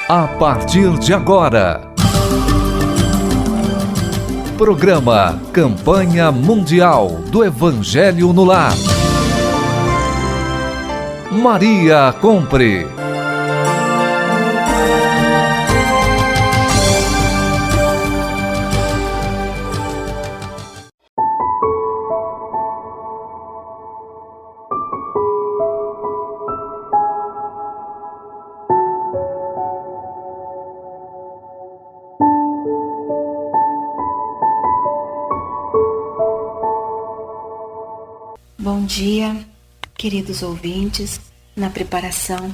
A partir de agora, programa Campanha Mundial do Evangelho no Lar. Maria Compre. Bom dia, queridos ouvintes, na preparação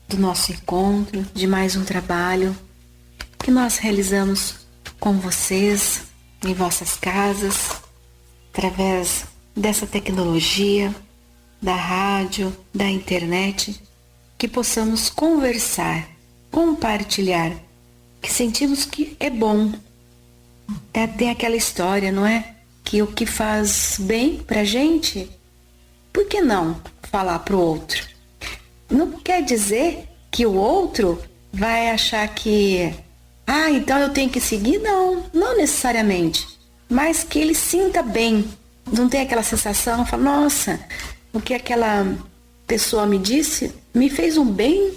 do nosso encontro, de mais um trabalho que nós realizamos com vocês, em vossas casas, através dessa tecnologia, da rádio, da internet, que possamos conversar, compartilhar, que sentimos que é bom. Tem aquela história, não é? Que o que faz bem pra gente, por que não falar pro outro? Não quer dizer que o outro vai achar que, então eu tenho que seguir? Não necessariamente. Mas que ele sinta bem. Não tem aquela sensação, fala, nossa, o que aquela pessoa me disse me fez um bem,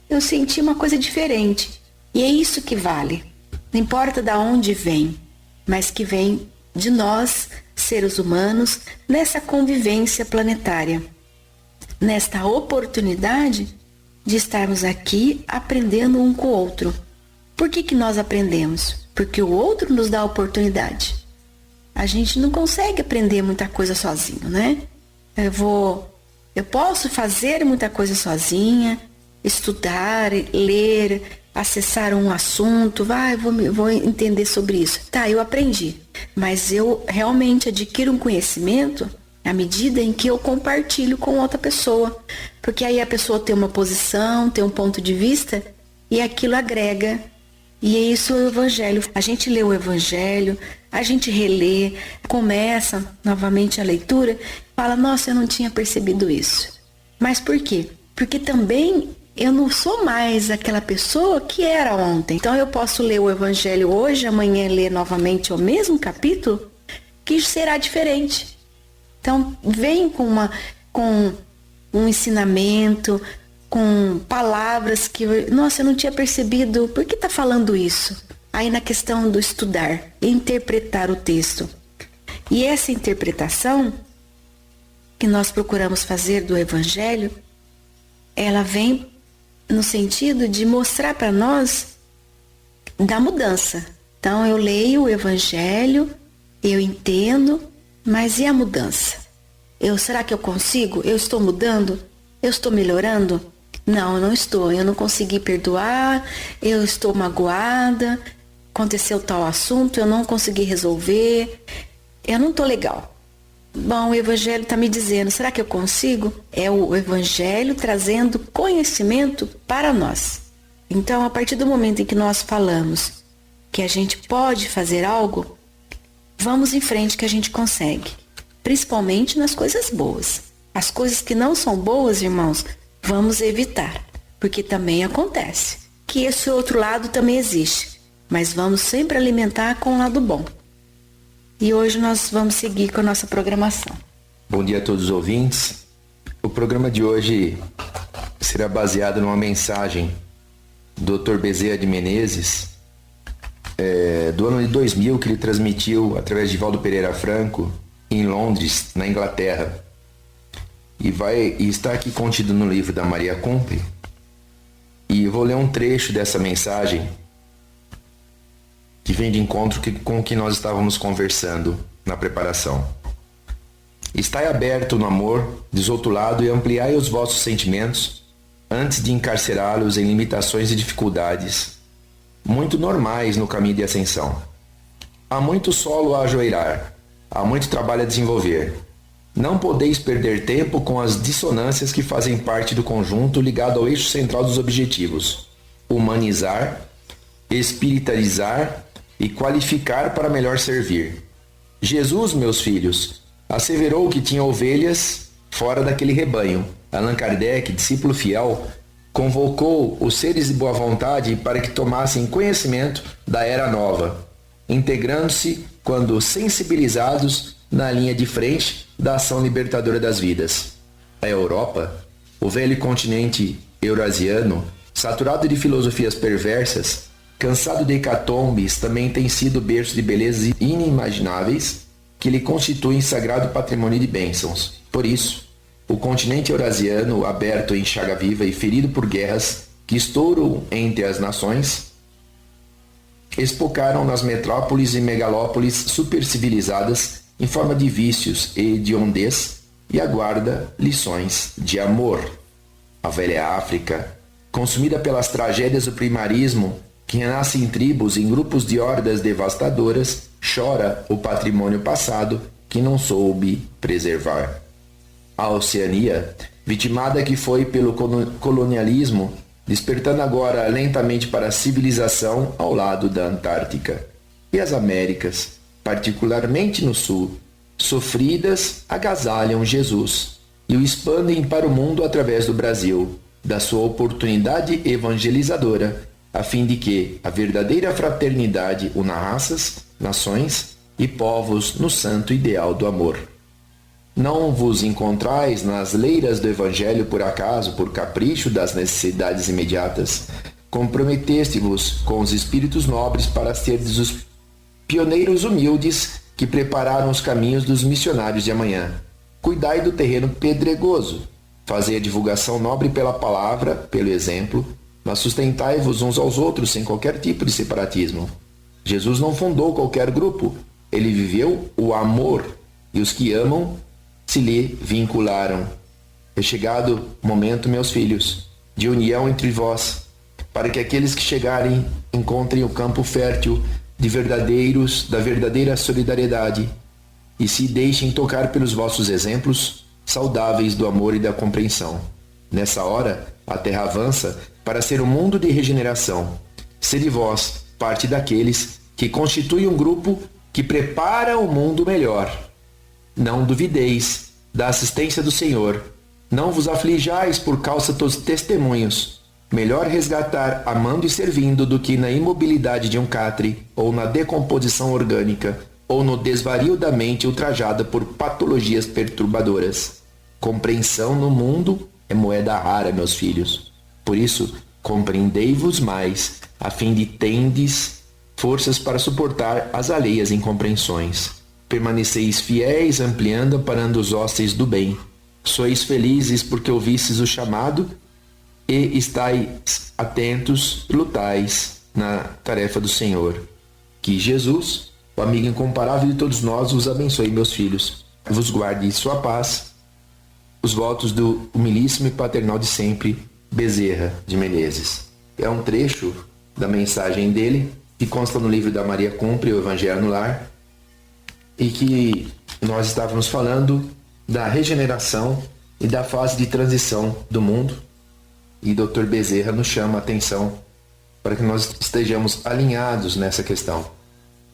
eu senti uma coisa diferente. E é isso que vale. Não importa de onde vem, mas que vem de nós, seres humanos, nessa convivência planetária, nesta oportunidade de estarmos aqui aprendendo um com o outro. Por que nós aprendemos? Porque o outro nos dá a oportunidade. A gente não consegue aprender muita coisa sozinho, né? Eu posso fazer muita coisa sozinha, estudar, ler, acessar um assunto, vou entender sobre isso. Eu aprendi, mas eu realmente adquiro um conhecimento à medida em que eu compartilho com outra pessoa, porque aí a pessoa tem uma posição, tem um ponto de vista e aquilo agrega. E é isso o Evangelho. A gente lê o Evangelho, a gente relê, começa novamente a leitura, fala, nossa, eu não tinha percebido isso. Mas por quê? Porque também eu não sou mais aquela pessoa que era ontem. Então eu posso ler o Evangelho hoje, amanhã ler novamente o mesmo capítulo, que será diferente. Então vem com um ensinamento, com palavras que, nossa, eu não tinha percebido, por que está falando isso? Aí na questão do estudar, interpretar o texto. E essa interpretação que nós procuramos fazer do Evangelho, ela vem no sentido de mostrar para nós da mudança. Então eu leio o Evangelho, eu entendo, mas e a mudança? Será que eu consigo? Eu estou mudando? Eu estou melhorando? Não, eu não estou. Eu não consegui perdoar, eu estou magoada, aconteceu tal assunto, eu não consegui resolver, eu não estou legal. Bom, o Evangelho está me dizendo, será que eu consigo? É o Evangelho trazendo conhecimento para nós. Então, a partir do momento em que nós falamos que a gente pode fazer algo, vamos em frente que a gente consegue. Principalmente nas coisas boas. As coisas que não são boas, irmãos, vamos evitar. Porque também acontece. Que esse outro lado também existe. Mas vamos sempre alimentar com o lado bom. E hoje nós vamos seguir com a nossa programação. Bom dia a todos os ouvintes. O programa de hoje será baseado numa mensagem do Dr. Bezerra de Menezes, do ano de 2000, que ele transmitiu através de Valdo Pereira Franco, em Londres, na Inglaterra. E está aqui contido no livro da Maria Compre. E vou ler um trecho dessa mensagem que vem de encontro com o que nós estávamos conversando na preparação. Estai aberto no amor, desotulado, e ampliai os vossos sentimentos antes de encarcerá-los em limitações e dificuldades, muito normais no caminho de ascensão. Há muito solo a ajoelhar, há muito trabalho a desenvolver. Não podeis perder tempo com as dissonâncias que fazem parte do conjunto ligado ao eixo central dos objetivos: humanizar, espiritualizar e qualificar para melhor servir. Jesus, meus filhos, asseverou que tinha ovelhas fora daquele rebanho. Allan Kardec, discípulo fiel, convocou os seres de boa vontade para que tomassem conhecimento da era nova, integrando-se quando sensibilizados na linha de frente da ação libertadora das vidas. A Europa, o velho continente eurasiano, saturado de filosofias perversas, cansado de hecatombes, também tem sido berço de belezas inimagináveis que lhe constituem sagrado patrimônio de bênçãos. Por isso, o continente eurasiano, aberto em chaga viva e ferido por guerras que estouram entre as nações, espocaram nas metrópoles e megalópolis supercivilizadas em forma de vícios e de hondez e aguarda lições de amor. A velha África, consumida pelas tragédias do primarismo, que renasce em tribos, em grupos de hordas devastadoras, chora o patrimônio passado que não soube preservar. A Oceania, vitimada que foi pelo colonialismo, despertando agora lentamente para a civilização ao lado da Antártica. E as Américas, particularmente no sul, sofridas, agasalham Jesus e o expandem para o mundo através do Brasil, da sua oportunidade evangelizadora, a fim de que a verdadeira fraternidade una raças, nações e povos no santo ideal do amor. Não vos encontrais nas leiras do Evangelho por acaso, por capricho das necessidades imediatas. Comprometeste-vos com os espíritos nobres para serdes os pioneiros humildes que prepararam os caminhos dos missionários de amanhã. Cuidai do terreno pedregoso. Fazei a divulgação nobre pela palavra, pelo exemplo, mas sustentai-vos uns aos outros sem qualquer tipo de separatismo. Jesus não fundou qualquer grupo. Ele viveu o amor, e os que amam se lhe vincularam. É chegado o momento, meus filhos, de união entre vós, para que aqueles que chegarem encontrem o campo fértil da verdadeira solidariedade e se deixem tocar pelos vossos exemplos saudáveis do amor e da compreensão. Nessa hora, a terra avança para ser um mundo de regeneração. Sede vós parte daqueles que constituem um grupo que prepara o mundo melhor. Não duvideis da assistência do Senhor. Não vos aflijais por causa dos testemunhos. Melhor resgatar amando e servindo do que na imobilidade de um catre, ou na decomposição orgânica, ou no desvario da mente ultrajada por patologias perturbadoras. Compreensão no mundo é moeda rara, meus filhos. Por isso, compreendei-vos mais, a fim de tendes forças para suportar as alheias incompreensões. Permaneceis fiéis, ampliando, amparando os hóspedes do bem. Sois felizes porque ouvistes o chamado e estáis atentos, lutais na tarefa do Senhor. Que Jesus, o amigo incomparável de todos nós, vos abençoe, meus filhos. Vos guarde sua paz. Os votos do humilíssimo e paternal de sempre, Bezerra de Menezes. É um trecho da mensagem dele que consta no livro da Maria Cumpre, o Evangelho no Lar, e que nós estávamos falando da regeneração e da fase de transição do mundo. E Dr. Bezerra nos chama a atenção para que nós estejamos alinhados nessa questão.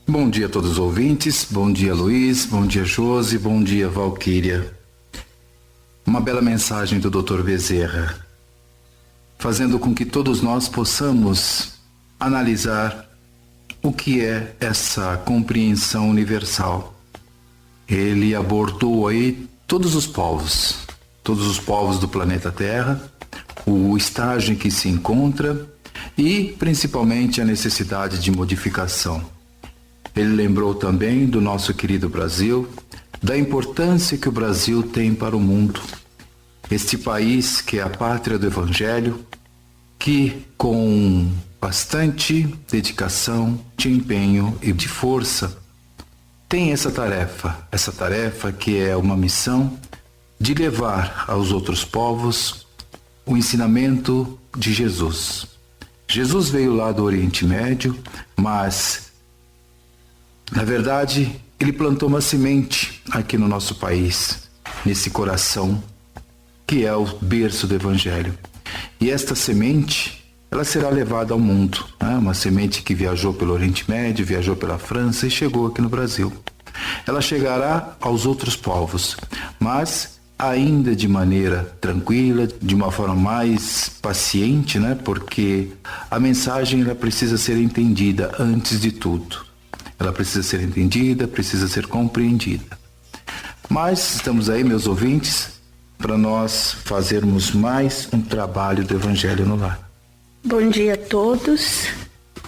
Bom dia a todos os ouvintes, bom dia Luiz, bom dia Josi, bom dia Valquíria. Uma bela mensagem do Dr. Bezerra, fazendo com que todos nós possamos analisar o que é essa compreensão universal. Ele abordou aí todos os povos do planeta Terra, o estágio em que se encontra e principalmente a necessidade de modificação. Ele lembrou também do nosso querido Brasil, da importância que o Brasil tem para o mundo. Este país que é a pátria do Evangelho, que com bastante dedicação, de empenho e de força tem essa tarefa que é uma missão de levar aos outros povos o ensinamento de Jesus. Jesus veio lá do Oriente Médio, mas na verdade ele plantou uma semente aqui no nosso país, nesse coração que é o berço do Evangelho. E esta semente, ela será levada ao mundo, né? Uma semente que viajou pelo Oriente Médio, viajou pela França e chegou aqui no Brasil. Ela chegará aos outros povos, mas ainda de maneira tranquila, de uma forma mais paciente, né? Porque a mensagem ela precisa ser entendida antes de tudo. Ela precisa ser entendida, precisa ser compreendida. Mas estamos aí, meus ouvintes, para nós fazermos mais um trabalho do Evangelho no Lar. Bom dia a todos.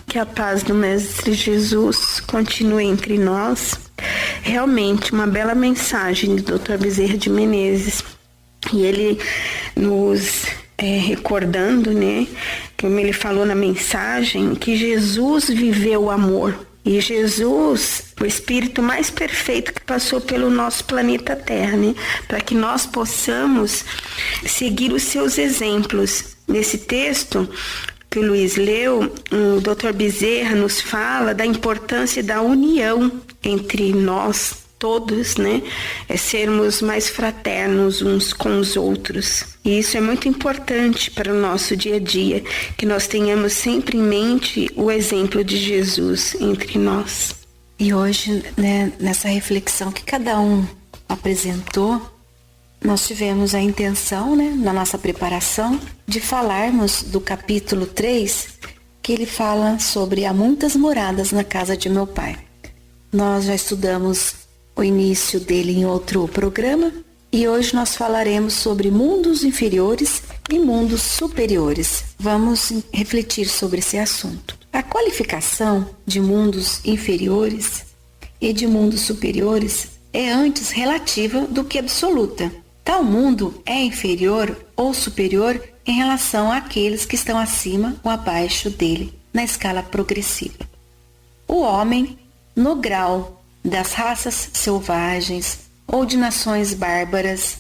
Que a paz do Mestre Jesus continue entre nós. Realmente uma bela mensagem do Dr. Bezerra de Menezes. E ele nos recordando, né, como ele falou na mensagem, que Jesus viveu o amor. E Jesus, o Espírito mais perfeito que passou pelo nosso planeta Terra, né, para que nós possamos seguir os seus exemplos. Nesse texto que o Luiz leu, o Dr. Bezerra nos fala da importância da união entre nós todos, né? Sermos mais fraternos uns com os outros. E isso é muito importante para o nosso dia a dia, que nós tenhamos sempre em mente o exemplo de Jesus entre nós. E hoje, né, nessa reflexão que cada um apresentou, nós tivemos a intenção, né, na nossa preparação, de falarmos do capítulo 3, que ele fala sobre há muitas moradas na casa de meu pai. Nós já estudamos o início dele em outro programa e hoje nós falaremos sobre mundos inferiores e mundos superiores. Vamos refletir sobre esse assunto. A qualificação de mundos inferiores e de mundos superiores é antes relativa do que absoluta. Tal mundo é inferior ou superior em relação àqueles que estão acima ou abaixo dele, na escala progressiva. O homem, no grau das raças selvagens ou de nações bárbaras,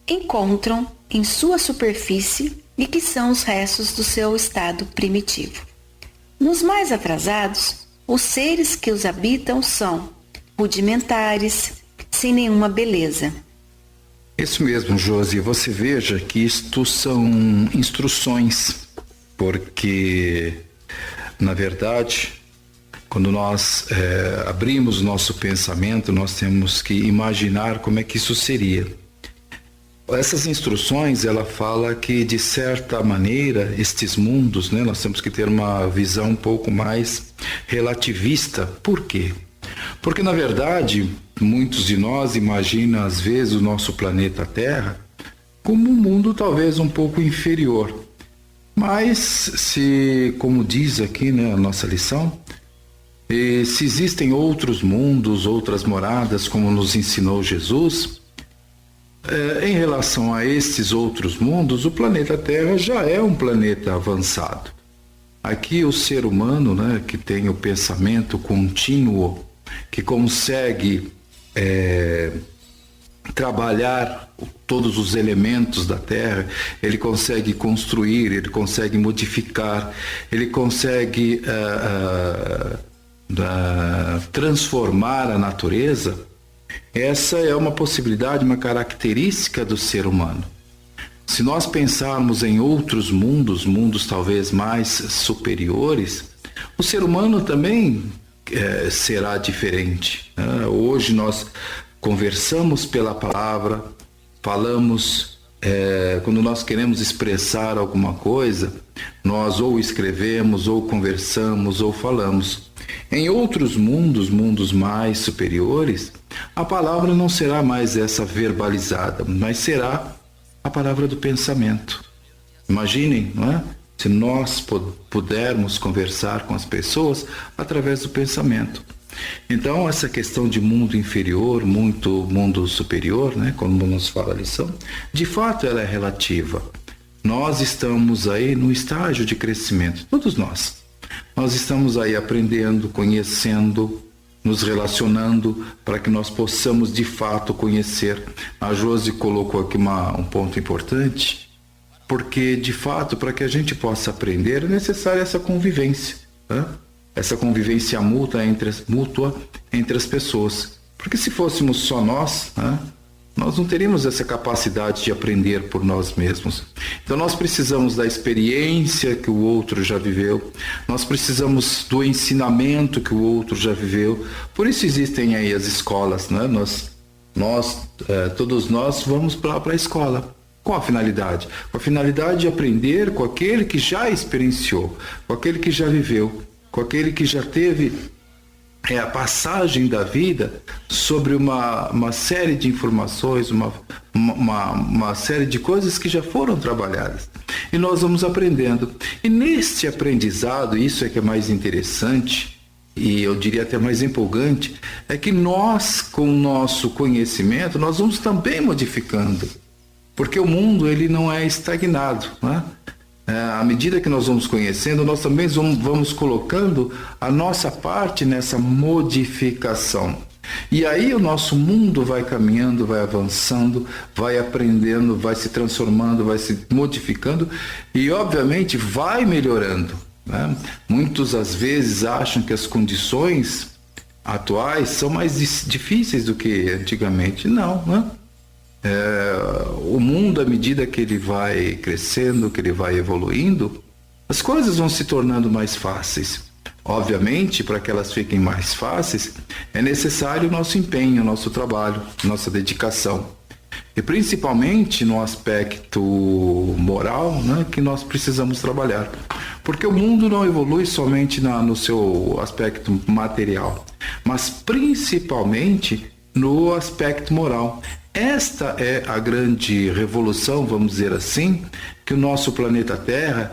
encontram em sua superfície e que são os restos do seu estado primitivo. Nos mais atrasados, os seres que os habitam são rudimentares, sem nenhuma beleza. Isso mesmo, Josi. Você veja que isto são instruções, porque, na verdade, quando nós abrimos nosso pensamento, nós temos que imaginar como é que isso seria. Essas instruções, ela fala que, de certa maneira, estes mundos, né, nós temos que ter uma visão um pouco mais relativista. Por quê? Porque, na verdade, muitos de nós imaginam, às vezes, o nosso planeta Terra como um mundo talvez um pouco inferior. Mas, se, como diz aqui, né, a nossa lição, se existem outros mundos, outras moradas, como nos ensinou Jesus, em relação a esses outros mundos, o planeta Terra já é um planeta avançado. Aqui o ser humano, né, que tem o pensamento contínuo, que consegue trabalhar todos os elementos da Terra, ele consegue construir, ele consegue modificar, ele consegue transformar a natureza. Essa é uma possibilidade, uma característica do ser humano. Se nós pensarmos em outros mundos, mundos talvez mais superiores, o ser humano também será diferente. Hoje nós conversamos pela palavra, falamos, quando nós queremos expressar alguma coisa, nós ou escrevemos, ou conversamos, ou falamos. Em outros mundos, mundos mais superiores, a palavra não será mais essa verbalizada, mas será a palavra do pensamento. Imaginem, não é? Se nós pudermos conversar com as pessoas através do pensamento. Então, essa questão de mundo inferior, mundo superior, né, como nos fala a lição, de fato ela é relativa. Nós estamos aí no estágio de crescimento, todos nós. Nós estamos aí aprendendo, conhecendo, nos relacionando para que nós possamos de fato conhecer. A Josi colocou aqui um ponto importante, porque de fato para que a gente possa aprender é necessária essa convivência, né? Essa convivência mútua entre as pessoas. Porque se fôssemos só nós, né, nós não teríamos essa capacidade de aprender por nós mesmos. Então nós precisamos da experiência que o outro já viveu, nós precisamos do ensinamento que o outro já viveu. Por isso existem aí as escolas, né? Nós Todos nós vamos para a escola. Com a finalidade? Com a finalidade de aprender com aquele que já experienciou, com aquele que já viveu, com aquele que já teve a passagem da vida sobre uma série de informações, uma série de coisas que já foram trabalhadas. E nós vamos aprendendo. E neste aprendizado, isso é que é mais interessante, e eu diria até mais empolgante, é que nós, com o nosso conhecimento, nós vamos também modificando. Porque o mundo, ele não é estagnado, né? À medida que nós vamos conhecendo, nós também vamos colocando a nossa parte nessa modificação. E aí o nosso mundo vai caminhando, vai avançando, vai aprendendo, vai se transformando, vai se modificando e, obviamente, vai melhorando, né? Muitos, às vezes, acham que as condições atuais são mais difíceis do que antigamente. Não, né? O mundo, à medida que ele vai crescendo, que ele vai evoluindo, as coisas vão se tornando mais fáceis. Obviamente, para que elas fiquem mais fáceis, é necessário o nosso empenho, o nosso trabalho, nossa dedicação. E principalmente no aspecto moral, né, que nós precisamos trabalhar. Porque o mundo não evolui somente no seu aspecto material, mas principalmente no aspecto moral. Esta é a grande revolução, vamos dizer assim, que o nosso planeta Terra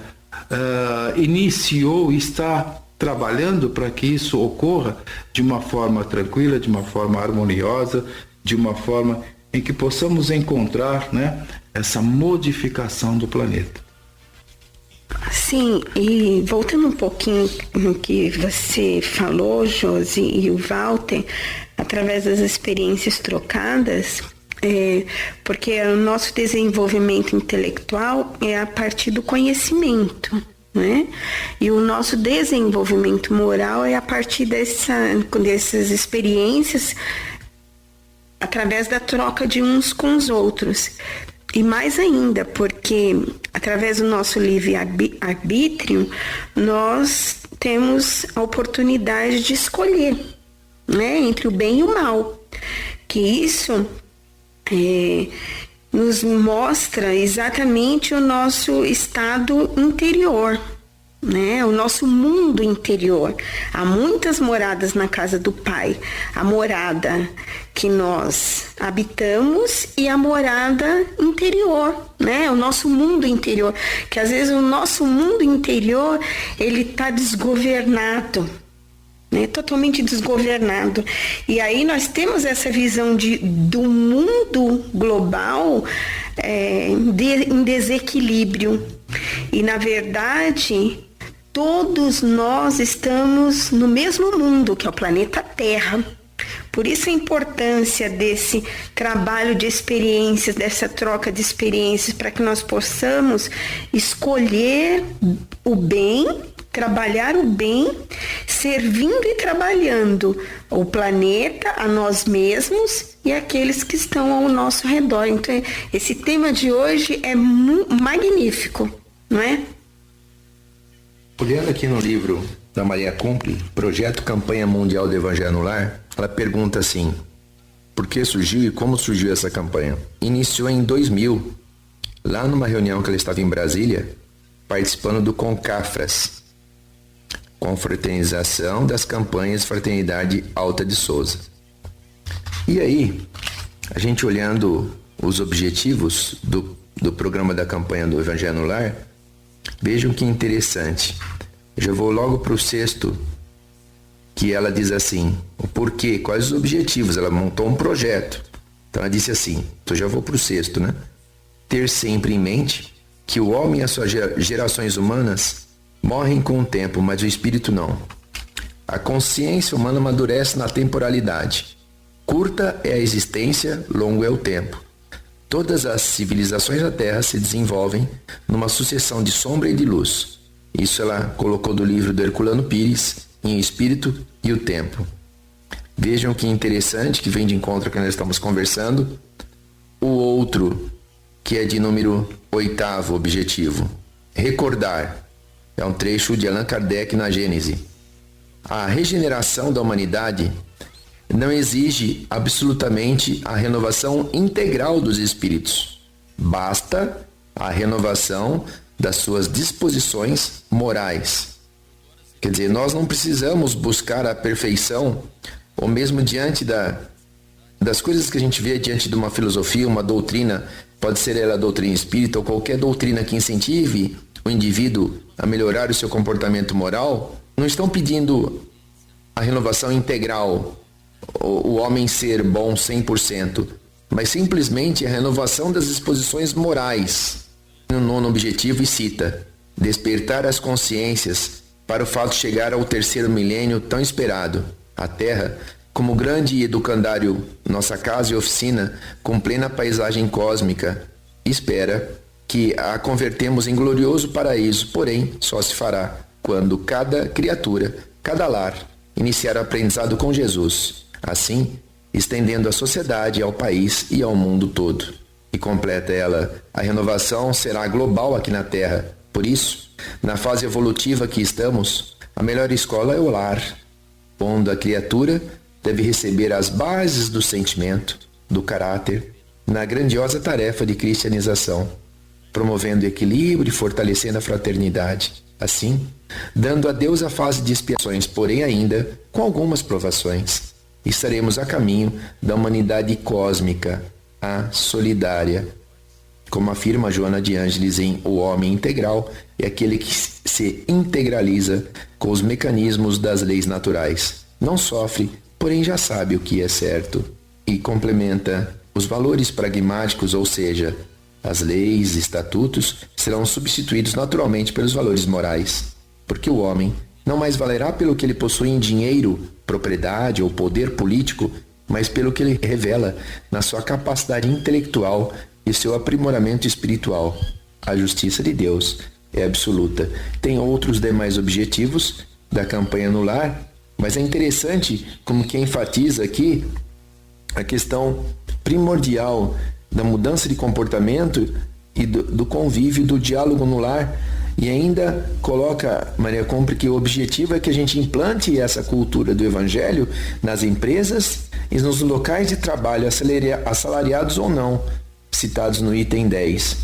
iniciou e está trabalhando para que isso ocorra de uma forma tranquila, de uma forma harmoniosa, de uma forma em que possamos encontrar, né, essa modificação do planeta. Sim, e voltando um pouquinho no que você falou, Josi e o Walter, através das experiências trocadas, porque o nosso desenvolvimento intelectual é a partir do conhecimento, né? E o nosso desenvolvimento moral é a partir dessas experiências, através da troca de uns com os outros. E mais ainda, porque através do nosso livre-arbítrio, nós temos a oportunidade de escolher, né, entre o bem e o mal. Que isso nos mostra exatamente o nosso estado interior, né? O nosso mundo interior. Há muitas moradas na casa do Pai. A morada que nós habitamos e a morada interior, né? O nosso mundo interior. Que às vezes o nosso mundo interior, ele está desgovernado, né? Totalmente desgovernado. E aí nós temos essa visão do mundo global em desequilíbrio. E na verdade, todos nós estamos no mesmo mundo, que é o planeta Terra. Por isso a importância desse trabalho de experiências, dessa troca de experiências, para que nós possamos escolher o bem, trabalhar o bem, servindo e trabalhando o planeta, a nós mesmos e aqueles que estão ao nosso redor. Então, esse tema de hoje é magnífico, não é? Olhando aqui no livro da Maria Cumpre, Projeto Campanha Mundial do Evangelho no Lar, ela pergunta assim: por que surgiu e como surgiu essa campanha? Iniciou em 2000, lá numa reunião que ela estava em Brasília, participando do CONCAFRAS, Confraternização das Campanhas Fraternidade Alta de Souza. E aí, a gente olhando os objetivos do programa da campanha do Evangelho no Lar, vejam que interessante. Eu já vou logo para o 6º, que ela diz assim, o porquê, quais os objetivos. Ela montou um projeto. Então ela disse assim, então já vou para o 6º, né? Ter sempre em mente que o homem e as suas gerações humanas morrem com o tempo, mas o espírito não. A consciência humana amadurece na temporalidade. Curta é a existência, longo é o tempo. Todas as civilizações da Terra se desenvolvem numa sucessão de sombra e de luz. Isso ela colocou do livro do Herculano Pires, em O Espírito e o Tempo. Vejam que interessante, que vem de encontro ao que nós estamos conversando. O outro, que é de número 8º objetivo, recordar. É um trecho de Allan Kardec na Gênese. A regeneração da humanidade não exige absolutamente a renovação integral dos espíritos. Basta a renovação das suas disposições morais. Quer dizer, nós não precisamos buscar a perfeição, ou mesmo diante das coisas que a gente vê diante de uma filosofia, uma doutrina, pode ser ela a doutrina espírita ou qualquer doutrina que incentive o indivíduo a melhorar o seu comportamento moral, não estão pedindo a renovação integral, o homem ser bom 100%, mas simplesmente a renovação das disposições morais. No nono objetivo, e cita: despertar as consciências para o fato de chegar ao terceiro milênio tão esperado. A Terra, como grande educandário, nossa casa e oficina, com plena paisagem cósmica, espera que a convertemos em glorioso paraíso, porém, só se fará quando cada criatura, cada lar, iniciar o aprendizado com Jesus, assim, estendendo à sociedade, ao país e ao mundo todo. E completa ela: a renovação será global aqui na Terra. Por isso, na fase evolutiva que estamos, a melhor escola é o lar, onde a criatura deve receber as bases do sentimento, do caráter, na grandiosa tarefa de cristianização, promovendo equilíbrio e fortalecendo a fraternidade. Assim, dando a Deus a fase de expiações, porém ainda com algumas provações, estaremos a caminho da humanidade cósmica, a solidária. Como afirma Joana de Ângeles em O Homem Integral, é aquele que se integraliza com os mecanismos das leis naturais. Não sofre, porém já sabe o que é certo. E complementa: os valores pragmáticos, ou seja, as leis e estatutos, serão substituídos naturalmente pelos valores morais, porque o homem não mais valerá pelo que ele possui em dinheiro, propriedade ou poder político, mas pelo que ele revela na sua capacidade intelectual e seu aprimoramento espiritual. A justiça de Deus é absoluta. Tem outros demais objetivos da campanha no lar, mas é interessante como que enfatiza aqui a questão primordial da mudança de comportamento e do convívio, do diálogo no lar, e ainda coloca, Maria Compre, que o objetivo é que a gente implante essa cultura do Evangelho nas empresas e nos locais de trabalho, assalariados ou não, citados no item 10.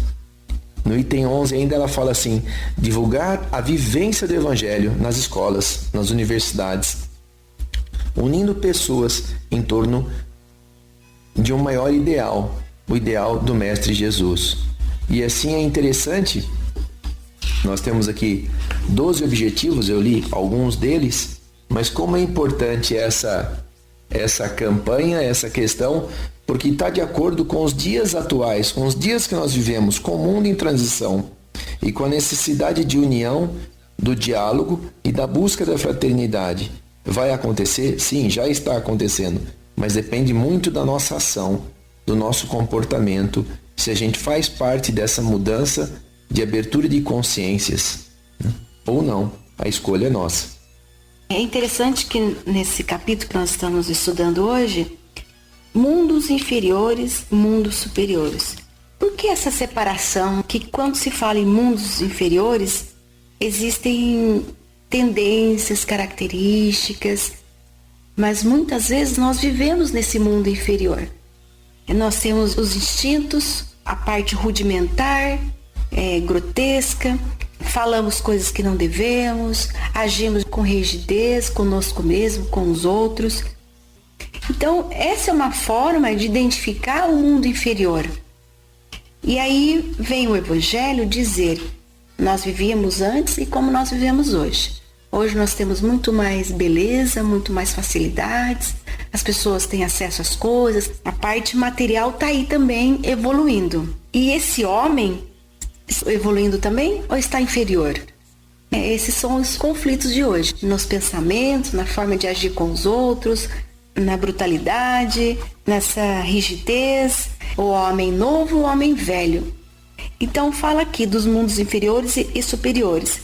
No item 11 ainda ela fala assim: divulgar a vivência do Evangelho nas escolas, nas universidades, unindo pessoas em torno de um maior ideal, o ideal do Mestre Jesus. E assim é interessante, nós temos aqui 12 objetivos, eu li alguns deles, mas como é importante essa campanha, essa questão, porque está de acordo com os dias atuais, com os dias que nós vivemos, com o mundo em transição e com a necessidade de união, do diálogo e da busca da fraternidade. Vai acontecer? Sim, já está acontecendo, mas depende muito da nossa ação, do nosso comportamento, se a gente faz parte dessa mudança de abertura de consciências, né? Ou não. A escolha é nossa. É interessante que nesse capítulo que nós estamos estudando hoje, mundos inferiores, mundos superiores. Por que essa separação? Que quando se fala em mundos inferiores, existem tendências, características, mas muitas vezes nós vivemos nesse mundo inferior. Nós temos os instintos, a parte rudimentar, grotesca, falamos coisas que não devemos, agimos com rigidez conosco mesmo, com os outros. Então, essa é uma forma de identificar o mundo inferior. E aí vem o Evangelho dizer: nós vivíamos antes e como nós vivemos hoje. Hoje nós temos muito mais beleza, muito mais facilidades, as pessoas têm acesso às coisas, a parte material está aí também evoluindo. E esse homem evoluindo também ou está inferior? Esses são os conflitos de hoje, nos pensamentos, na forma de agir com os outros, na brutalidade, nessa rigidez, o homem novo, o homem velho. Então fala aqui dos mundos inferiores e superiores.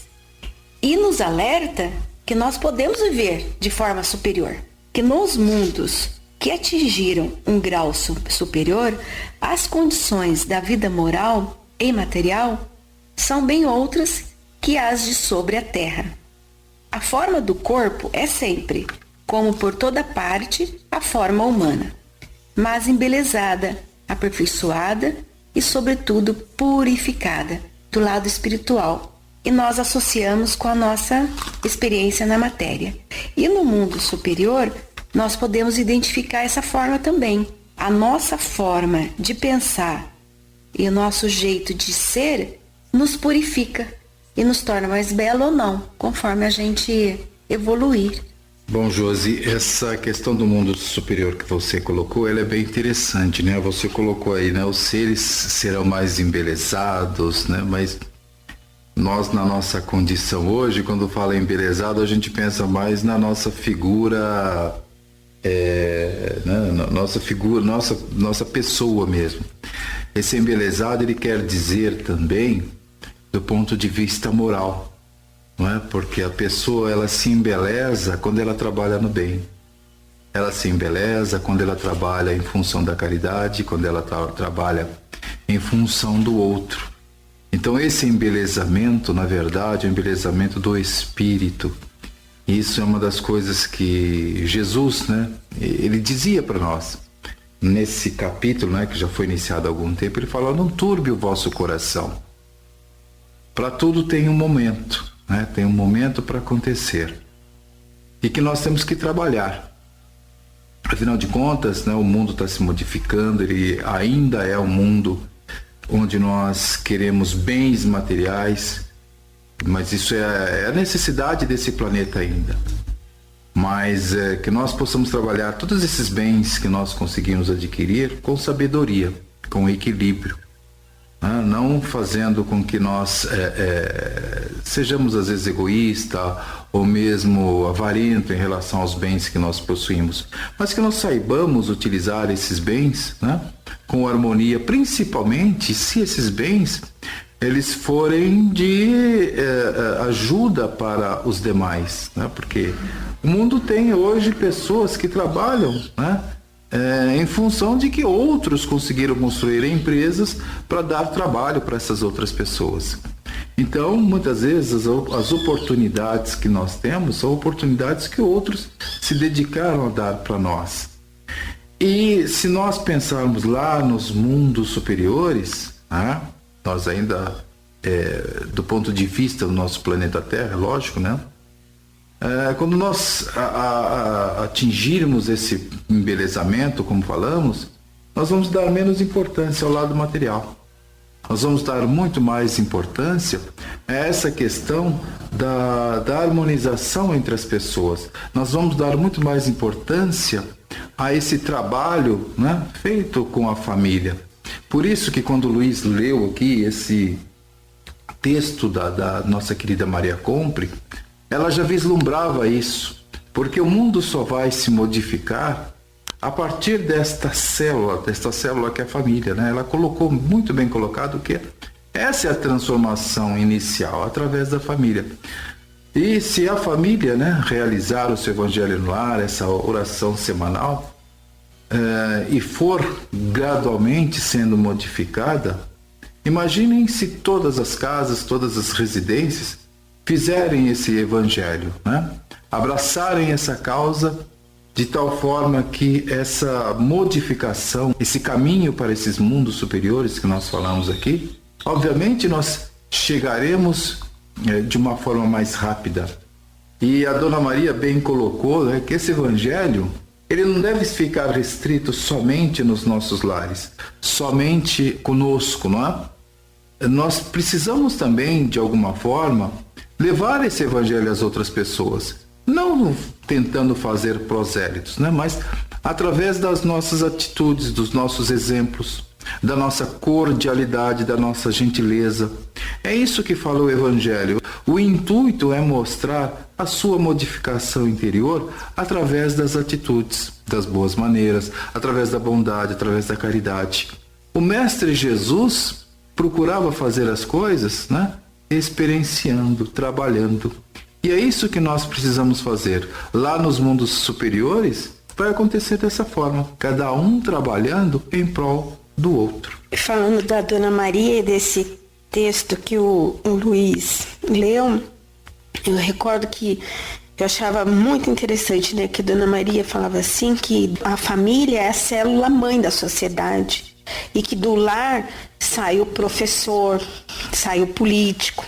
E nos alerta que nós podemos viver de forma superior, que nos mundos que atingiram um grau superior, as condições da vida moral e material são bem outras que as de sobre a terra. A forma do corpo é sempre como por toda parte a forma humana, mas embelezada, aperfeiçoada e, sobretudo, purificada do lado espiritual. E nós associamos com a nossa experiência na matéria. E no mundo superior, nós podemos identificar essa forma também. A nossa forma de pensar e o nosso jeito de ser nos purifica e nos torna mais belo ou não, conforme a gente evoluir. Bom, Josi, essa questão do mundo superior que você colocou, ela é bem interessante, né? Você colocou aí, né? Os seres serão mais embelezados, né? Mas nós, na nossa condição hoje, quando fala embelezado, a gente pensa mais na nossa figura, né? Nossa figura, nossa pessoa mesmo. Esse embelezado, ele quer dizer também do ponto de vista moral, não é? Porque a pessoa, ela se embeleza quando ela trabalha no bem. Ela se embeleza quando ela trabalha em função da caridade, quando ela trabalha em função do outro. Então esse embelezamento, na verdade, é o embelezamento do espírito. Isso é uma das coisas que Jesus, né, ele dizia para nós. Nesse capítulo, né, que já foi iniciado há algum tempo, ele fala: não turbe o vosso coração. Para tudo tem um momento, né? Tem um momento para acontecer. E que nós temos que trabalhar. Afinal de contas, né, o mundo está se modificando, ele ainda é um mundo onde nós queremos bens materiais, mas isso é a necessidade desse planeta ainda. Mas que nós possamos trabalhar todos esses bens que nós conseguimos adquirir com sabedoria, com equilíbrio, né? Não fazendo com que nós sejamos às vezes egoístas ou mesmo avarento em relação aos bens que nós possuímos, mas que nós saibamos utilizar esses bens, né, com harmonia, principalmente se esses bens eles forem de ajuda para os demais, né? Porque o mundo tem hoje pessoas que trabalham, né, em função de que outros conseguiram construir empresas para dar trabalho para essas outras pessoas. Então, muitas vezes, as oportunidades que nós temos são oportunidades que outros se dedicaram a dar para nós. E se nós pensarmos lá nos mundos superiores, né, nós ainda, do ponto de vista do nosso planeta Terra, lógico, né? Quando nós atingirmos esse embelezamento, como falamos, nós vamos dar menos importância ao lado material. Nós vamos dar muito mais importância a essa questão da harmonização entre as pessoas. Nós vamos dar muito mais importância a esse trabalho, né, feito com a família. Por isso que quando o Luiz leu aqui esse texto da nossa querida Maria Compre, ela já vislumbrava isso, porque o mundo só vai se modificar a partir desta célula que é a família, né? Ela colocou, muito bem colocado, que essa é a transformação inicial, através da família. E se a família, né, realizar o seu evangelho no lar, essa oração semanal, e for gradualmente sendo modificada, imaginem se todas as casas, todas as residências fizerem esse evangelho, né? Abraçarem essa causa de tal forma que essa modificação, esse caminho para esses mundos superiores que nós falamos aqui, obviamente nós chegaremos de uma forma mais rápida. E a Dona Maria bem colocou, né, que esse evangelho, ele não deve ficar restrito somente nos nossos lares, somente conosco, não é? Nós precisamos também, de alguma forma, levar esse evangelho às outras pessoas, não tentando fazer prosélitos, né? Mas através das nossas atitudes, dos nossos exemplos, da nossa cordialidade, da nossa gentileza. É isso que fala o evangelho. O intuito é mostrar a sua modificação interior através das atitudes, das boas maneiras, através da bondade, através da caridade. O Mestre Jesus procurava fazer as coisas, né, experienciando, trabalhando. E é isso que nós precisamos fazer. Lá nos mundos superiores, vai acontecer dessa forma. Cada um trabalhando em prol do outro. Falando da Dona Maria e desse texto que o Luiz leu, eu recordo que Eu achava muito interessante, né, que a Dona Maria falava assim, que a família é a célula mãe da sociedade e que do lar sai o professor, sai o político,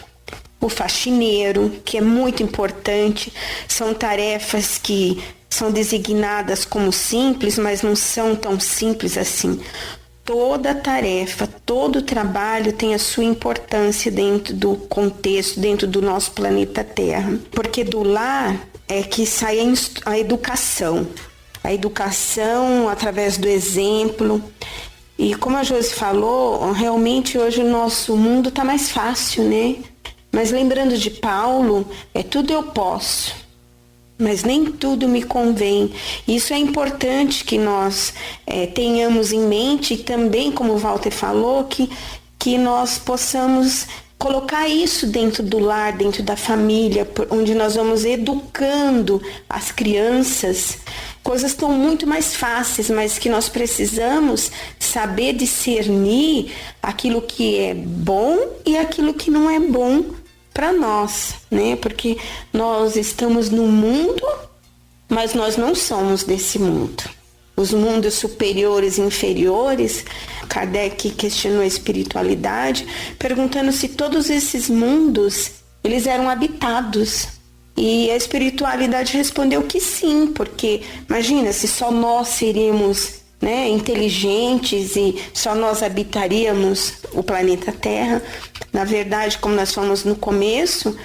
o faxineiro, que é muito importante. São tarefas que são designadas como simples, mas não são tão simples assim. Toda tarefa, todo trabalho tem a sua importância dentro do contexto, dentro do nosso planeta Terra. Porque do lar é que sai a educação. A educação através do exemplo. E como a Josi falou, realmente hoje o nosso mundo está mais fácil, né? Mas lembrando de Paulo, tudo eu posso, mas nem tudo me convém. Isso é importante que nós tenhamos em mente, e também, como o Walter falou, que nós possamos colocar isso dentro do lar, dentro da família, onde nós vamos educando as crianças. Coisas estão muito mais fáceis, mas que nós precisamos saber discernir aquilo que é bom e aquilo que não é bom para nós, né? Porque nós estamos no mundo, mas nós não somos desse mundo. Os mundos superiores e inferiores, Kardec questionou a espiritualidade, perguntando se todos esses mundos, eles eram habitados. E a espiritualidade respondeu que sim, porque imagina, se só nós seríamos, né, inteligentes e só nós habitaríamos o planeta Terra. Na verdade, como nós falamos no começo,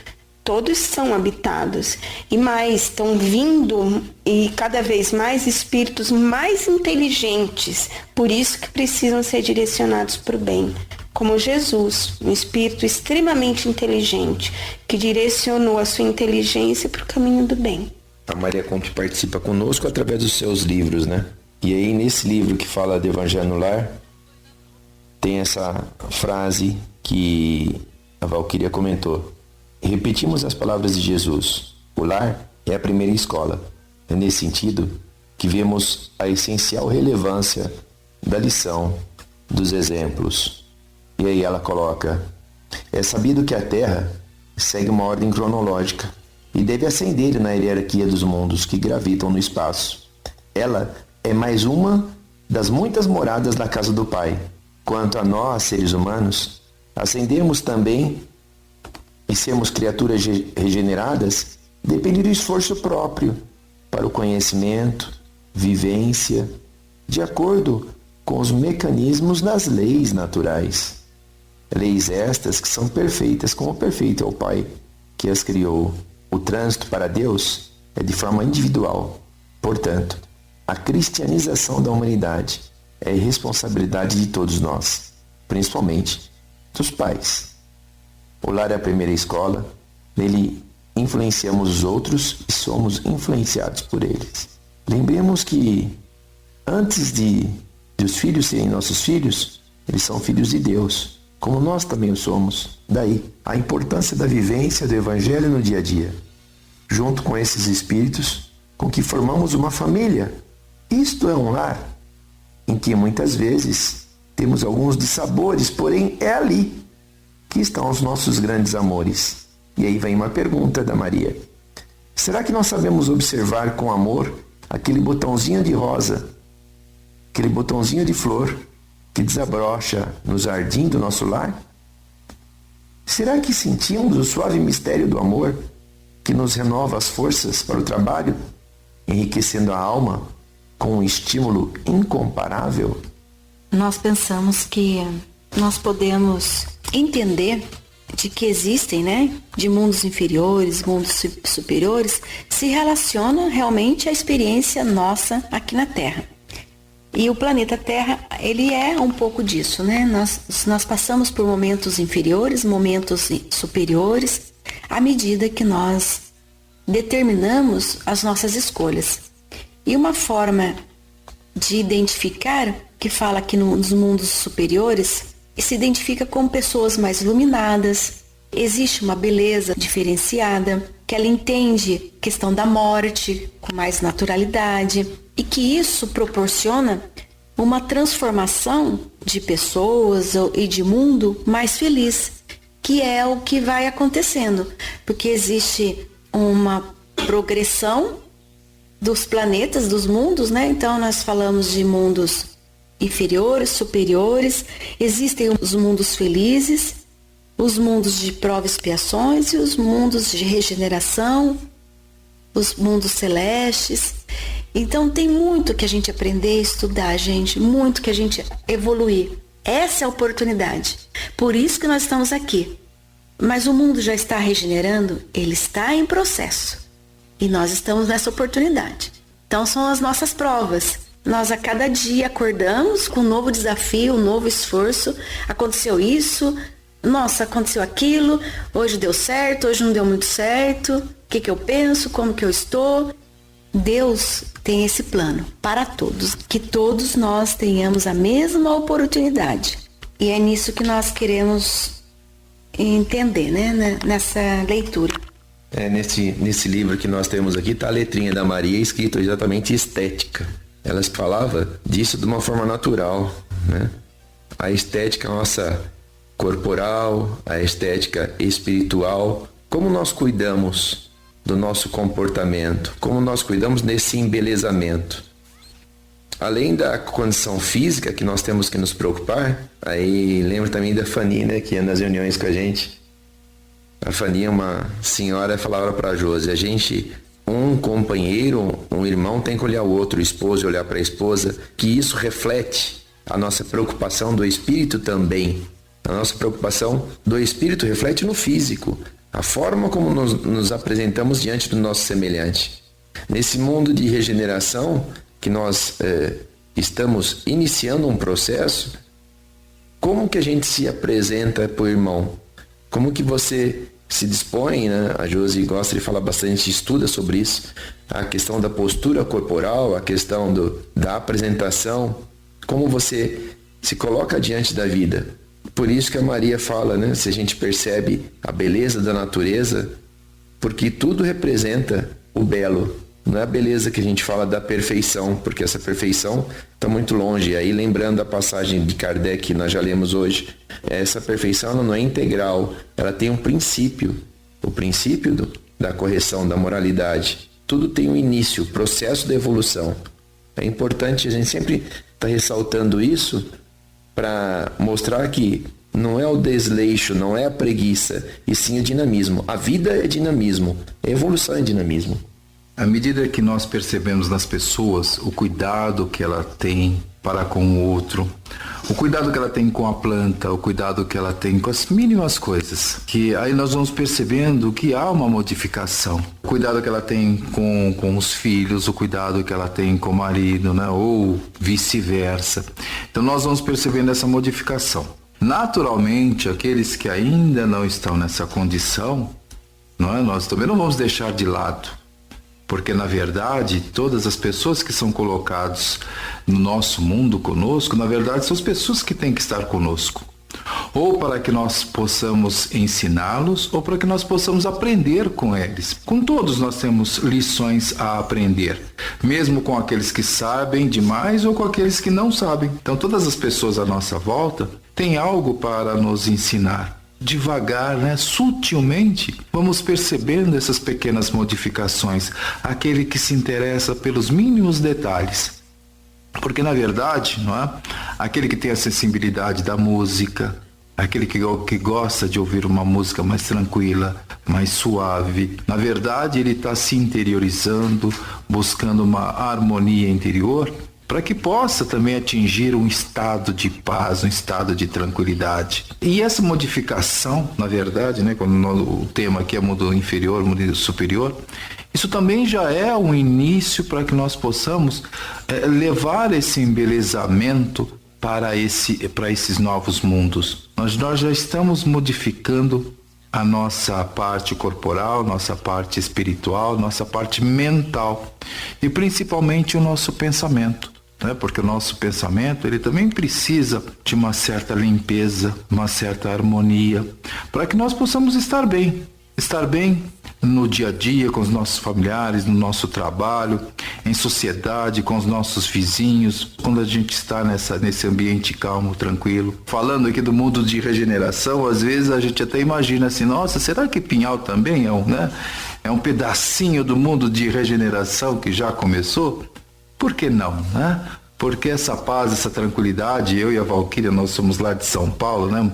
todos são habitados. E mais, estão vindo e cada vez mais espíritos mais inteligentes. Por isso que precisam ser direcionados para o bem. Como Jesus, um espírito extremamente inteligente, que direcionou a sua inteligência para o caminho do bem. A Maria Comte participa conosco através dos seus livros, né? E aí, nesse livro que fala do Evangelho no Lar, tem essa frase que a Valquíria comentou. Repetimos as palavras de Jesus. O lar é a primeira escola. É nesse sentido que vemos a essencial relevância da lição, dos exemplos. E aí ela coloca: é sabido que a Terra segue uma ordem cronológica e deve ascender na hierarquia dos mundos que gravitam no espaço. Ela é mais uma das muitas moradas na casa do Pai. Quanto a nós, seres humanos, ascendemos também e sermos criaturas regeneradas depende do esforço próprio para o conhecimento, vivência, de acordo com os mecanismos das leis naturais. Leis estas que são perfeitas, como perfeito é o Pai que as criou. O trânsito para Deus é de forma individual. Portanto, a cristianização da humanidade é responsabilidade de todos nós, principalmente dos pais. O lar é a primeira escola, nele influenciamos os outros e somos influenciados por eles. Lembremos que antes de os filhos serem nossos filhos, eles são filhos de Deus, como nós também o somos. Daí a importância da vivência do Evangelho no dia a dia, junto com esses espíritos com que formamos uma família. Isto é um lar em que muitas vezes temos alguns dissabores, porém é ali que estão os nossos grandes amores. E aí vem uma pergunta da Maria. Será que nós sabemos observar com amor aquele botãozinho de rosa, aquele botãozinho de flor que desabrocha no jardim do nosso lar? Será que sentimos o suave mistério do amor que nos renova as forças para o trabalho, enriquecendo a alma com um estímulo incomparável? Nós pensamos que nós podemos entender de que existem, né, de mundos inferiores, mundos superiores, se relaciona realmente à experiência nossa aqui na Terra. E o planeta Terra, ele é um pouco disso, né? Nós passamos por momentos inferiores, momentos superiores, à medida que nós determinamos as nossas escolhas. E uma forma de identificar, que fala que nos mundos superiores, se identifica com pessoas mais iluminadas, existe uma beleza diferenciada, que ela entende a questão da morte com mais naturalidade, e que isso proporciona uma transformação de pessoas e de mundo mais feliz, que é o que vai acontecendo, porque existe uma progressão dos planetas, dos mundos, né? Então nós falamos de mundos inferiores, superiores, existem os mundos felizes, os mundos de prova e expiações e os mundos de regeneração, os mundos celestes. Então tem muito que a gente aprender, estudar, gente, muito que a gente evoluir. Essa é a oportunidade. Por isso que nós estamos aqui. Mas o mundo já está regenerando, ele está em processo. E nós estamos nessa oportunidade. Então são as nossas provas. Nós a cada dia acordamos com um novo desafio, um novo esforço. Aconteceu isso, nossa, aconteceu aquilo, hoje deu certo, hoje não deu muito certo. O que eu penso, como que eu estou? Deus tem esse plano para todos, que todos nós tenhamos a mesma oportunidade. E é nisso que nós queremos entender, né? Nessa leitura. Nesse livro que nós temos aqui, tá a letrinha da Maria escrito exatamente estética. Ela falava disso de uma forma natural, né? A estética nossa corporal, a estética espiritual, como nós cuidamos do nosso comportamento, como nós cuidamos desse embelezamento. Além da condição física que nós temos que nos preocupar, aí lembro também da Fani, né, que anda nas reuniões com a gente. A Fani, uma senhora, falava para a Josi, um companheiro, um irmão tem que olhar o outro, o esposo olhar para a esposa, que isso reflete a nossa preocupação do espírito também. A nossa preocupação do espírito reflete no físico, a forma como nos apresentamos diante do nosso semelhante. Nesse mundo de regeneração que nós estamos iniciando um processo, como que a gente se apresenta para o irmão? Como que você se dispõe, né? A Josi gosta de falar bastante, estuda sobre isso, a questão da postura corporal, a questão da apresentação, como você se coloca diante da vida. Por isso que a Maria fala, né? Se a gente percebe a beleza da natureza, porque tudo representa o belo. Não é a beleza que a gente fala da perfeição, porque essa perfeição está muito longe. Aí lembrando a passagem de Kardec que nós já lemos hoje, essa perfeição ela não é integral, ela tem um princípio, o princípio da correção, da moralidade. Tudo tem um início, processo de evolução. É importante a gente sempre estar ressaltando isso para mostrar que não é o desleixo, não é a preguiça, e sim o dinamismo. A vida é dinamismo, a evolução é dinamismo. À medida que nós percebemos nas pessoas o cuidado que ela tem para com o outro, o cuidado que ela tem com a planta, o cuidado que ela tem com as mínimas coisas, que aí nós vamos percebendo que há uma modificação. O cuidado que ela tem com os filhos, o cuidado que ela tem com o marido, né? Ou vice-versa. Então nós vamos percebendo essa modificação. Naturalmente, aqueles que ainda não estão nessa condição, não é? Nós também não vamos deixar de lado. Porque, na verdade, todas as pessoas que são colocadas no nosso mundo conosco, na verdade, são as pessoas que têm que estar conosco. Ou para que nós possamos ensiná-los, ou para que nós possamos aprender com eles. Com todos nós temos lições a aprender. Mesmo com aqueles que sabem demais ou com aqueles que não sabem. Então, todas as pessoas à nossa volta têm algo para nos ensinar. Devagar, né? Sutilmente, vamos percebendo essas pequenas modificações. Aquele que se interessa pelos mínimos detalhes. Porque, na verdade, não é? Aquele que tem a sensibilidade da música, aquele que gosta de ouvir uma música mais tranquila, mais suave, na verdade, ele está se interiorizando, buscando uma harmonia interior, para que possa também atingir um estado de paz, um estado de tranquilidade. E essa modificação, na verdade, né, quando o tema aqui é mundo inferior, mundo superior, isso também já é um início para que nós possamos levar esse embelezamento para esses novos mundos. Nós já estamos modificando a nossa parte corporal, nossa parte espiritual, nossa parte mental e principalmente o nosso pensamento. Porque o nosso pensamento ele também precisa de uma certa limpeza, uma certa harmonia, para que nós possamos estar bem no dia a dia, com os nossos familiares, no nosso trabalho, em sociedade, com os nossos vizinhos, quando a gente está nesse ambiente calmo, tranquilo. Falando aqui do mundo de regeneração, às vezes a gente até imagina assim, nossa, será que Pinhal também é um pedacinho do mundo de regeneração que já começou, por que não, né? Porque essa paz, essa tranquilidade, eu e a Valquíria, nós somos lá de São Paulo, né?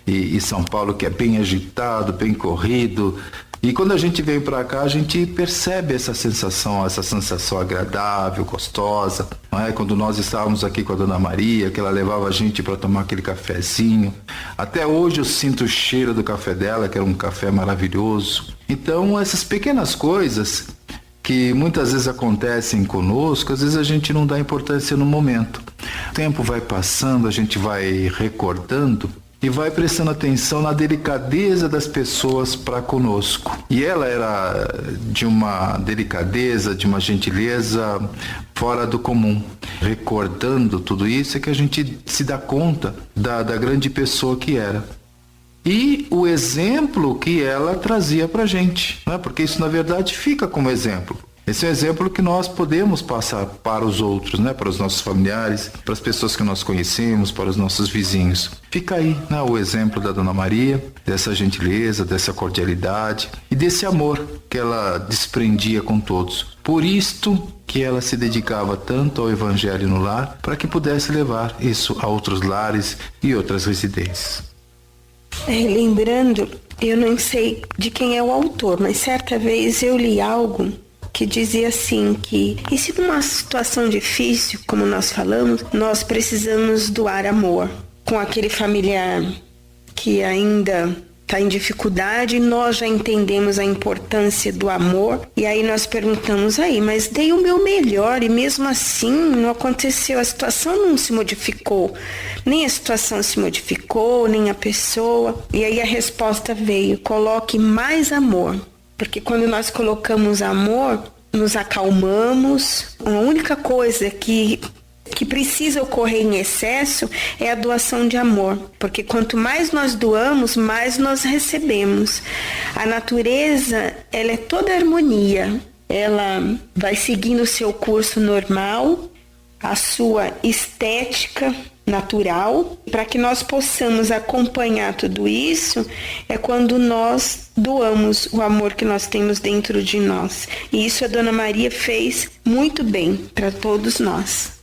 E São Paulo que é bem agitado, bem corrido. E quando a gente vem para cá, a gente percebe essa sensação agradável, gostosa. Não é? Quando nós estávamos aqui com a Dona Maria, que ela levava a gente para tomar aquele cafezinho. Até hoje eu sinto o cheiro do café dela, que era um café maravilhoso. Então, essas pequenas coisas que muitas vezes acontecem conosco, às vezes a gente não dá importância no momento. O tempo vai passando, a gente vai recordando e vai prestando atenção na delicadeza das pessoas para conosco. E ela era de uma delicadeza, de uma gentileza fora do comum. Recordando tudo isso é que a gente se dá conta da grande pessoa que era. E o exemplo que ela trazia para a gente, né? Porque isso na verdade fica como exemplo. Esse é um exemplo que nós podemos passar para os outros, né? Para os nossos familiares, para as pessoas que nós conhecemos, para os nossos vizinhos. Fica aí, né? O exemplo da Dona Maria, dessa gentileza, dessa cordialidade e desse amor que ela desprendia com todos. Por isto que ela se dedicava tanto ao Evangelho no lar, para que pudesse levar isso a outros lares e outras residências. Lembrando, eu não sei de quem é o autor, mas certa vez eu li algo que dizia assim que, e se numa situação difícil, como nós falamos, nós precisamos doar amor com aquele familiar que ainda está em dificuldade, nós já entendemos a importância do amor, e aí nós perguntamos aí, mas dei o meu melhor e mesmo assim não aconteceu, a situação não se modificou, nem a situação se modificou, nem a pessoa, e aí a resposta veio, coloque mais amor, porque quando nós colocamos amor, nos acalmamos, a única coisa que precisa ocorrer em excesso é a doação de amor, porque quanto mais nós doamos, mais nós recebemos. A natureza, ela é toda harmonia, ela vai seguindo o seu curso normal, a sua estética natural. Para que nós possamos acompanhar tudo isso, é quando nós doamos o amor que nós temos dentro de nós. E isso a Dona Maria fez muito bem para todos nós.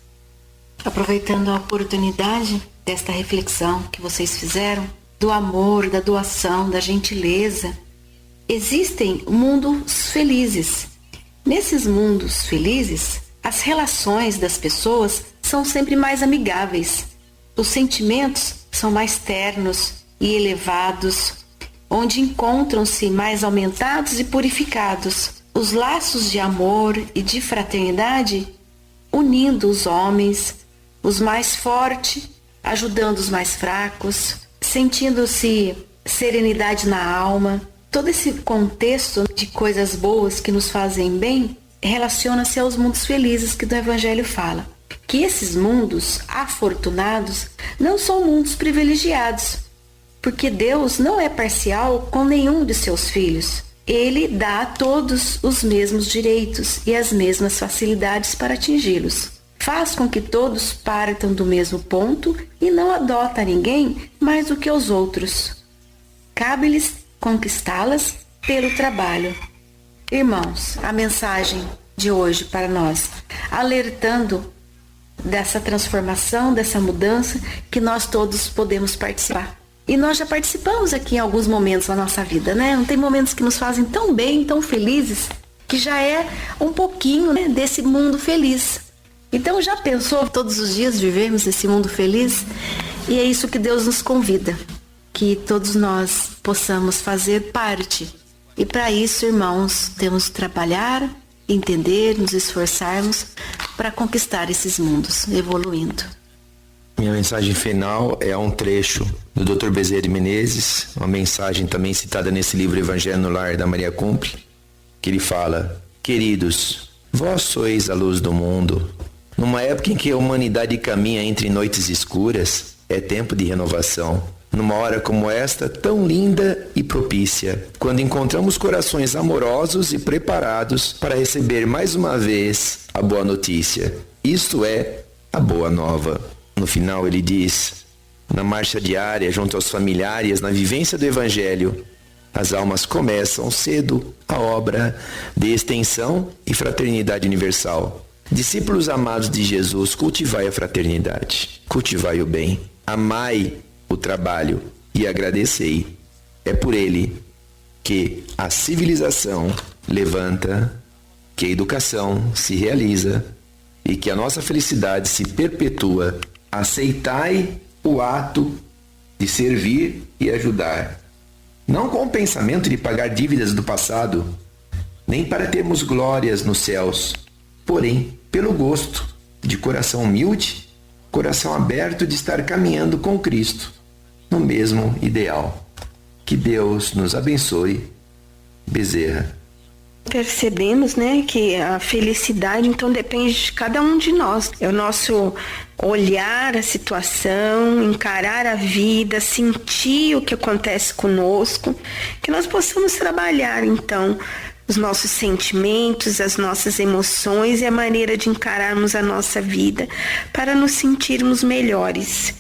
Aproveitando a oportunidade desta reflexão que vocês fizeram, do amor, da doação, da gentileza, existem mundos felizes. Nesses mundos felizes, as relações das pessoas são sempre mais amigáveis. Os sentimentos são mais ternos e elevados, onde encontram-se mais aumentados e purificados. Os laços de amor e de fraternidade unindo os homens, os mais fortes ajudando os mais fracos, sentindo-se serenidade na alma. Todo esse contexto de coisas boas que nos fazem bem relaciona-se aos mundos felizes que do Evangelho fala. Que esses mundos afortunados não são mundos privilegiados, porque Deus não é parcial com nenhum de seus filhos. Ele dá a todos os mesmos direitos e as mesmas facilidades para atingi-los. Faz com que todos partam do mesmo ponto e não adota ninguém mais do que os outros. Cabe-lhes conquistá-las pelo trabalho. Irmãos, a mensagem de hoje para nós, alertando dessa transformação, dessa mudança que nós todos podemos participar. E nós já participamos aqui em alguns momentos da nossa vida, né? Não tem momentos que nos fazem tão bem, tão felizes, que já é um pouquinho, né, desse mundo feliz. Então já pensou todos os dias vivemos esse mundo feliz? E é isso que Deus nos convida, que todos nós possamos fazer parte. E para isso, irmãos, temos que trabalhar, entender, nos esforçarmos para conquistar esses mundos, evoluindo. Minha mensagem final é um trecho do Dr. Bezerra de Menezes, uma mensagem também citada nesse livro Evangelho no Lar da Maria Cumpre, que ele fala: queridos, vós sois a luz do mundo. Numa época em que a humanidade caminha entre noites escuras, é tempo de renovação. Numa hora como esta, tão linda e propícia, quando encontramos corações amorosos e preparados para receber mais uma vez a boa notícia, isto é, a boa nova. No final ele diz: na marcha diária, junto aos familiares, na vivência do Evangelho, as almas começam cedo a obra de extensão e fraternidade universal. Discípulos amados de Jesus, cultivai a fraternidade, cultivai o bem, amai o trabalho e agradecei. É por ele que a civilização levanta, que a educação se realiza e que a nossa felicidade se perpetua. Aceitai o ato de servir e ajudar, não com o pensamento de pagar dívidas do passado, nem para termos glórias nos céus, porém pelo gosto de coração humilde, coração aberto de estar caminhando com Cristo no mesmo ideal. Que Deus nos abençoe. Bezerra. Percebemos, né, que a felicidade então depende de cada um de nós. É o nosso olhar a situação, encarar a vida, sentir o que acontece conosco, que nós possamos trabalhar então os nossos sentimentos, as nossas emoções e a maneira de encararmos a nossa vida para nos sentirmos melhores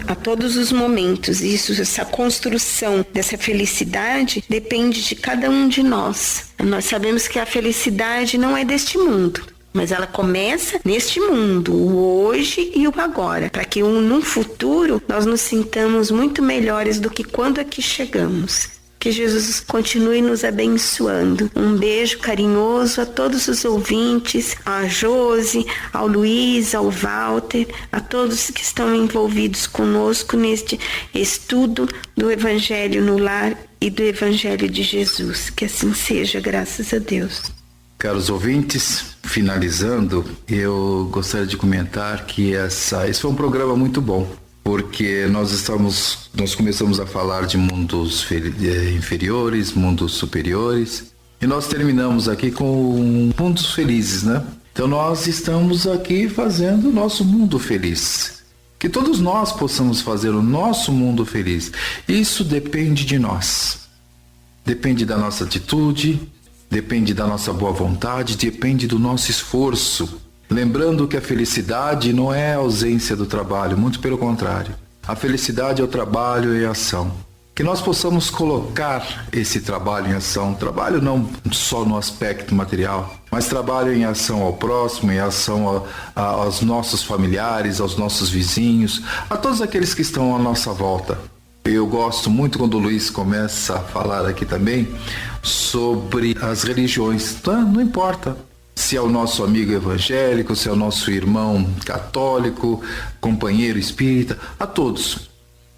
a todos os momentos. Essa construção dessa felicidade depende de cada um de nós. Nós sabemos que a felicidade não é deste mundo, mas ela começa neste mundo, o hoje e o agora, para que no futuro nós nos sintamos muito melhores do que quando aqui chegamos. Que Jesus continue nos abençoando. Um beijo carinhoso a todos os ouvintes, a Josi, ao Luiz, ao Walter, a todos que estão envolvidos conosco neste estudo do Evangelho no Lar e do Evangelho de Jesus. Que assim seja, graças a Deus. Caros ouvintes, finalizando, eu gostaria de comentar que esse foi um programa muito bom, porque nós começamos a falar de mundos inferiores, mundos superiores, e nós terminamos aqui com mundos felizes, né? Então nós estamos aqui fazendo o nosso mundo feliz. Que todos nós possamos fazer o nosso mundo feliz. Isso depende de nós. Depende da nossa atitude, depende da nossa boa vontade, depende do nosso esforço. Lembrando que a felicidade não é a ausência do trabalho, muito pelo contrário. A felicidade é o trabalho e a ação. Que nós possamos colocar esse trabalho em ação. Trabalho não só no aspecto material, mas trabalho em ação ao próximo, em ação aos nossos familiares, aos nossos vizinhos, a todos aqueles que estão à nossa volta. Eu gosto muito quando o Luiz começa a falar aqui também sobre as religiões. Não importa se é o nosso amigo evangélico, se é o nosso irmão católico, companheiro espírita, a todos.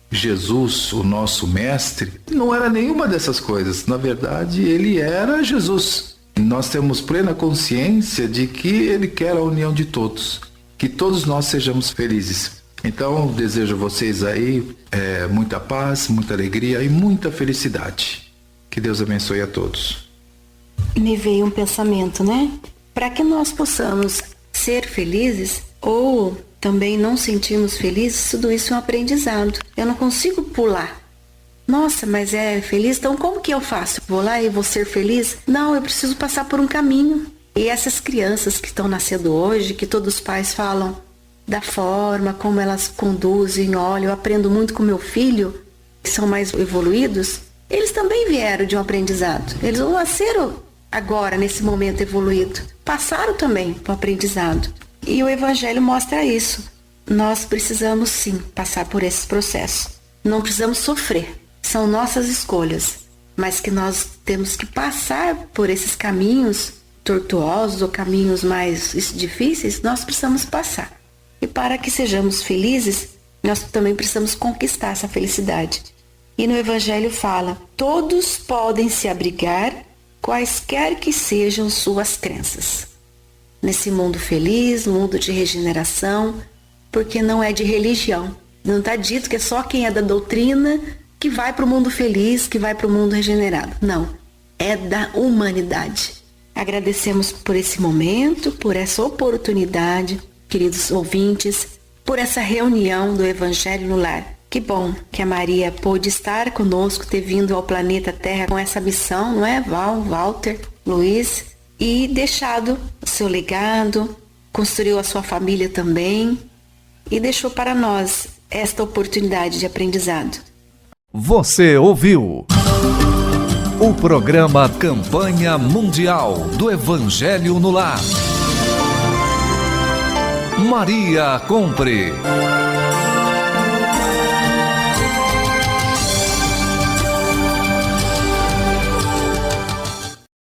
Jesus, o nosso mestre, não era nenhuma dessas coisas. Na verdade, ele era Jesus. Nós temos plena consciência de que ele quer a união de todos, que todos nós sejamos felizes. Então, desejo a vocês aí muita paz, muita alegria e muita felicidade. Que Deus abençoe a todos. Me veio um pensamento, né? Para que nós possamos ser felizes ou também não sentirmos felizes, tudo isso é um aprendizado. Eu não consigo pular. Nossa, mas é feliz? Então como que eu faço? Vou lá e vou ser feliz? Não, eu preciso passar por um caminho. E essas crianças que estão nascendo hoje, que todos os pais falam da forma como elas conduzem, olha, eu aprendo muito com meu filho, que são mais evoluídos, eles também vieram de um aprendizado. Eles não nasceram agora, nesse momento evoluído. Passaram também para o aprendizado. E o Evangelho mostra isso. Nós precisamos sim passar por esses processos. Não precisamos sofrer. São nossas escolhas. Mas que nós temos que passar por esses caminhos tortuosos ou caminhos mais difíceis, nós precisamos passar. E para que sejamos felizes, nós também precisamos conquistar essa felicidade. E no Evangelho fala, todos podem se abrigar, quaisquer que sejam suas crenças. Nesse mundo feliz, mundo de regeneração, porque não é de religião. Não está dito que é só quem é da doutrina que vai para o mundo feliz, que vai para o mundo regenerado. Não, é da humanidade. Agradecemos por esse momento, por essa oportunidade, queridos ouvintes, por essa reunião do Evangelho no Lar. Que bom que a Maria pôde estar conosco, ter vindo ao planeta Terra com essa missão, não é? Walter, Luiz, e deixado o seu legado, construiu a sua família também e deixou para nós esta oportunidade de aprendizado. Você ouviu O programa Campanha Mundial do Evangelho no Lar. Maria Compre.